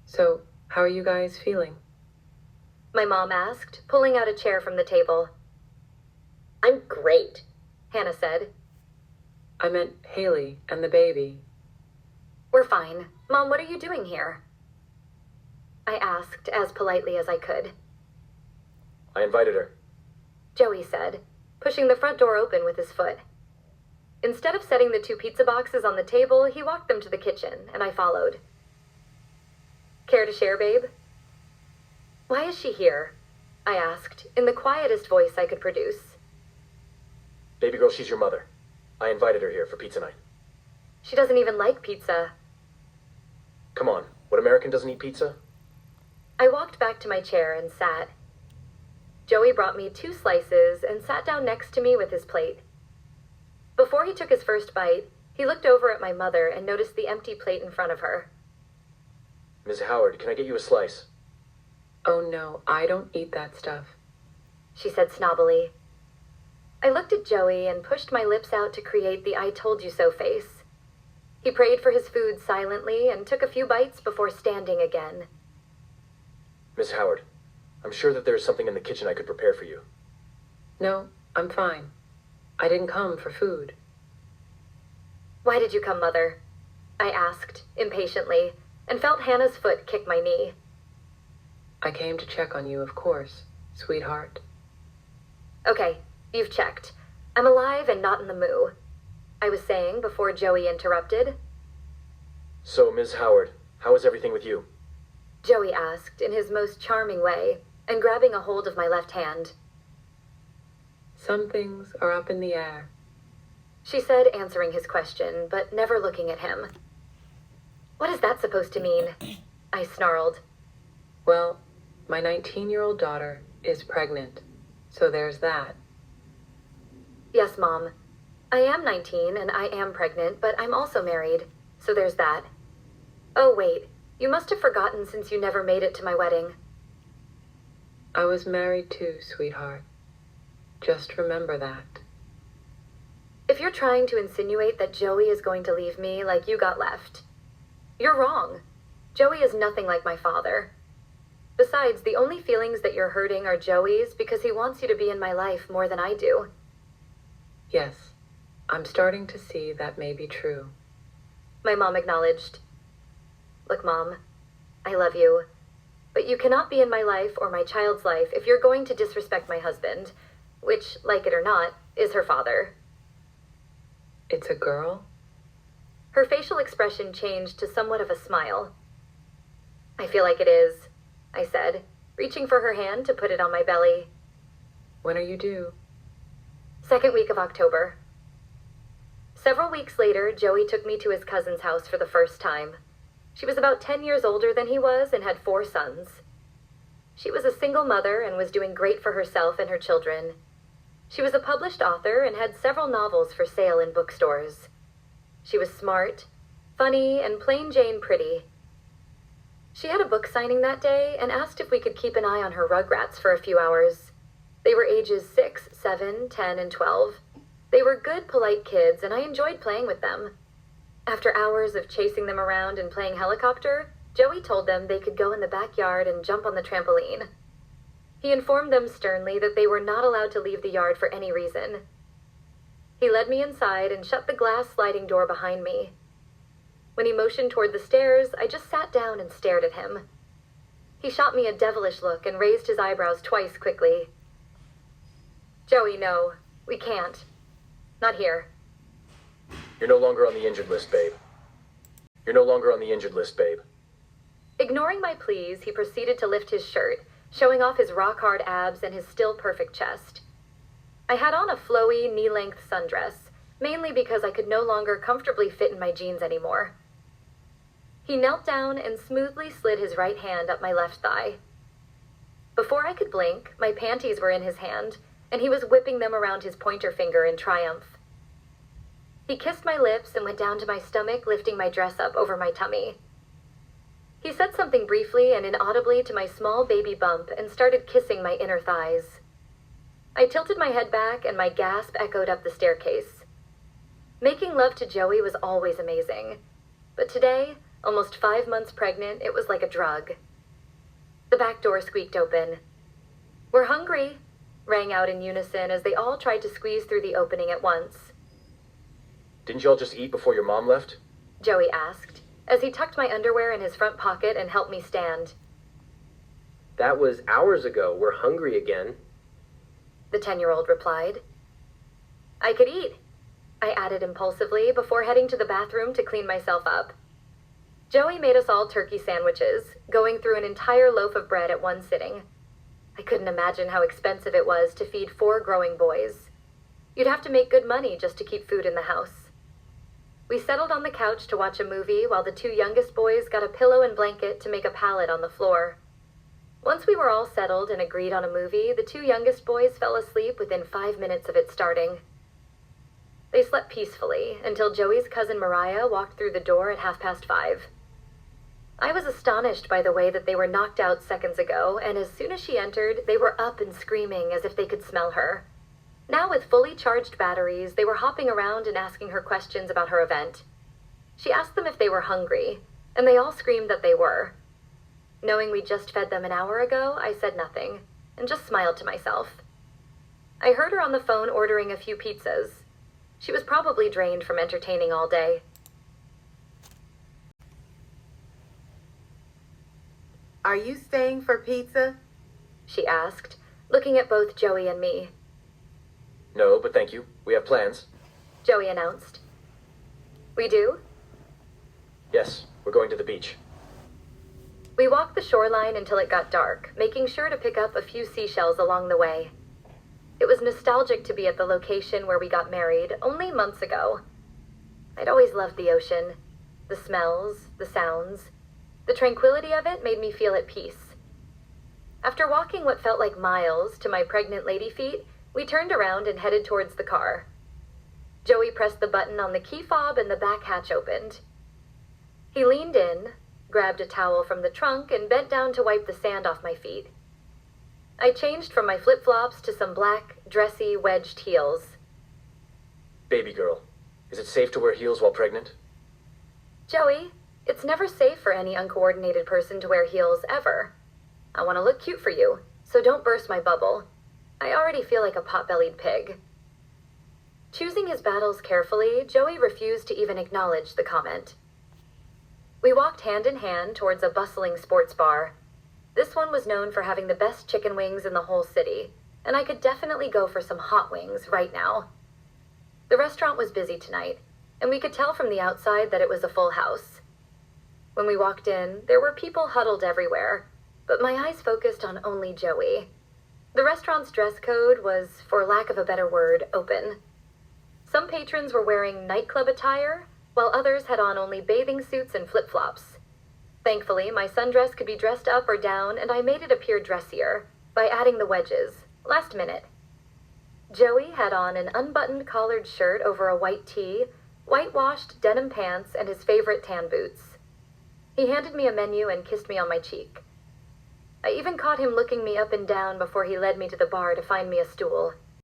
So, how are you guys feeling? My mom asked, pulling out a chair from the table. I'm great, Hannah said. I meant Haley and the baby. We're fine. Mom, what are you doing here? I asked as politely as I could. I invited her. Joey said, pushing the front door open with his foot. Instead of setting the 2 pizza boxes on the table, he walked them to the kitchen, and I followed. Care to share, babe? Why is she here? I asked, in the quietest voice I could produce. Baby girl, she's your mother. I invited her here for pizza night. She doesn't even like pizza. Come on, what American doesn't eat pizza? I walked back to my chair and sat. Joey brought me 2 slices and sat down next to me with his plate. Before he took his first bite, he looked over at my mother and noticed the empty plate in front of her. Ms. Howard, can I get you a slice? Oh no, I don't eat that stuff, she said snobbily. I looked at Joey and pushed my lips out to create the I told you so face. He prayed for his food silently and took a few bites before standing again. Ms. Howard, I'm sure that there is something in the kitchen I could prepare for you. No, I'm fine. I didn't come for food. Why did you come, Mother? I asked, impatiently, and felt Hannah's foot kick my knee. I came to check on you, of course, sweetheart. Okay, you've checked. I'm alive and not in the moo, I was saying before Joey interrupted. So, Ms. Howard, how is everything with you? Joey asked in his most charming way, and grabbing a hold of my left hand. Some things are up in the air, she said, answering his question, but never looking at him. What is that supposed to mean? I snarled. Well, my 19-year-old daughter is pregnant, so there's that. Yes, Mom. I am 19 and I am pregnant, but I'm also married, so there's that. Oh, wait, you must have forgotten since you never made it to my wedding. I was married too, sweetheart. Just remember that. If you're trying to insinuate that Joey is going to leave me like you got left, you're wrong. Joey is nothing like my father. Besides, the only feelings that you're hurting are Joey's because he wants you to be in my life more than I do. Yes, I'm starting to see that may be true, my mom acknowledged. Look, Mom, I love you, but you cannot be in my life or my child's life if you're going to disrespect my husband, which, like it or not, is her father. It's a girl? Her facial expression changed to somewhat of a smile. I feel like it is, I said, reaching for her hand to put it on my belly. When are you due? 2nd week of October. Several weeks later, Joey took me to his cousin's house for the first time. She was about 10 years older than he was and had 4 sons. She was a single mother and was doing great for herself and her children. She was a published author and had several novels for sale in bookstores. She was smart, funny, and plain Jane pretty. She had a book signing that day and asked if we could keep an eye on her rugrats for a few hours. They were ages 6, 7, 10, and 12. They were good, polite kids, and I enjoyed playing with them. After hours of chasing them around and playing helicopter, Joey told them they could go in the backyard and jump on the trampoline. He informed them sternly that they were not allowed to leave the yard for any reason. He led me inside and shut the glass sliding door behind me. When he motioned toward the stairs, I just sat down and stared at him. He shot me a devilish look and raised his eyebrows twice quickly. Joey, no, we can't. Not here. You're no longer on the injured list, babe. You're no longer on the injured list, babe. Ignoring my pleas, he proceeded to lift his shirt, showing off his rock-hard abs and his still perfect chest. I had on a flowy, knee-length sundress, mainly because I could no longer comfortably fit in my jeans anymore. He knelt down and smoothly slid his right hand up my left thigh. Before I could blink, my panties were in his hand, and he was whipping them around his pointer finger in triumph. He kissed my lips and went down to my stomach, lifting my dress up over my tummy. He said something briefly and inaudibly to my small baby bump and started kissing my inner thighs. I tilted my head back and my gasp echoed up the staircase. Making love to Joey was always amazing, but today Almost 5 months pregnant, it was like a drug. The back door squeaked open. "We're hungry," rang out in unison as they all tried to squeeze through the opening at once. Didn't y'all just eat before your mom left? Joey asked, as he tucked my underwear in his front pocket and helped me stand. That was hours ago. We're hungry again. The 10-year-old replied. "I could eat," I added impulsively before heading to the bathroom to clean myself up. Joey made us all turkey sandwiches, going through an entire loaf of bread at one sitting. I couldn't imagine how expensive it was to feed 4 growing boys. You'd have to make good money just to keep food in the house. We settled on the couch to watch a movie while the 2 youngest boys got a pillow and blanket to make a pallet on the floor. Once we were all settled and agreed on a movie, the 2 youngest boys fell asleep within 5 minutes of it starting. They slept peacefully until Joey's cousin Mariah walked through the door at 5:30. I was astonished by the way that they were knocked out seconds ago, and as soon as she entered, they were up and screaming as if they could smell her. Now with fully charged batteries, they were hopping around and asking her questions about her event. She asked them if they were hungry, and they all screamed that they were. Knowing we just fed them an hour ago, I said nothing, and just smiled to myself. I heard her on the phone ordering a few pizzas. She was probably drained from entertaining all day. "Are you staying for pizza?" she asked, looking at both Joey and me. No, but thank you. We have plans. Joey announced. "We do?" Yes, we're going to the beach. We walked the shoreline until it got dark, making sure to pick up a few seashells along the way. It was nostalgic to be at the location where we got married only months ago. I'd always loved the ocean. The smells, the sounds. The tranquility of it made me feel at peace. After walking what felt like miles to my pregnant lady feet, we turned around and headed towards the car. Joey pressed the button on the key fob and the back hatch opened. He leaned in, grabbed a towel from the trunk, and bent down to wipe the sand off my feet. I changed from my flip-flops to some black, dressy, wedged heels. Baby girl, is it safe to wear heels while pregnant? "Joey, it's never safe for any uncoordinated person to wear heels, ever. I want to look cute for you, so don't burst my bubble. I already feel like a pot-bellied pig." Choosing his battles carefully, Joey refused to even acknowledge the comment. We walked hand in hand towards a bustling sports bar. This one was known for having the best chicken wings in the whole city, and I could definitely go for some hot wings right now. The restaurant was busy tonight, and we could tell from the outside that it was a full house. When we walked in, there were people huddled everywhere, but my eyes focused on only Joey. The restaurant's dress code was, for lack of a better word, open. Some patrons were wearing nightclub attire, while others had on only bathing suits and flip-flops. Thankfully, my sundress could be dressed up or down, and I made it appear dressier by adding the wedges, last minute. Joey had on an unbuttoned collared shirt over a white tee, whitewashed denim pants, and his favorite tan boots. He handed me a menu and kissed me on my cheek. I even caught him looking me up and down before he led me to the bar to find me a stool.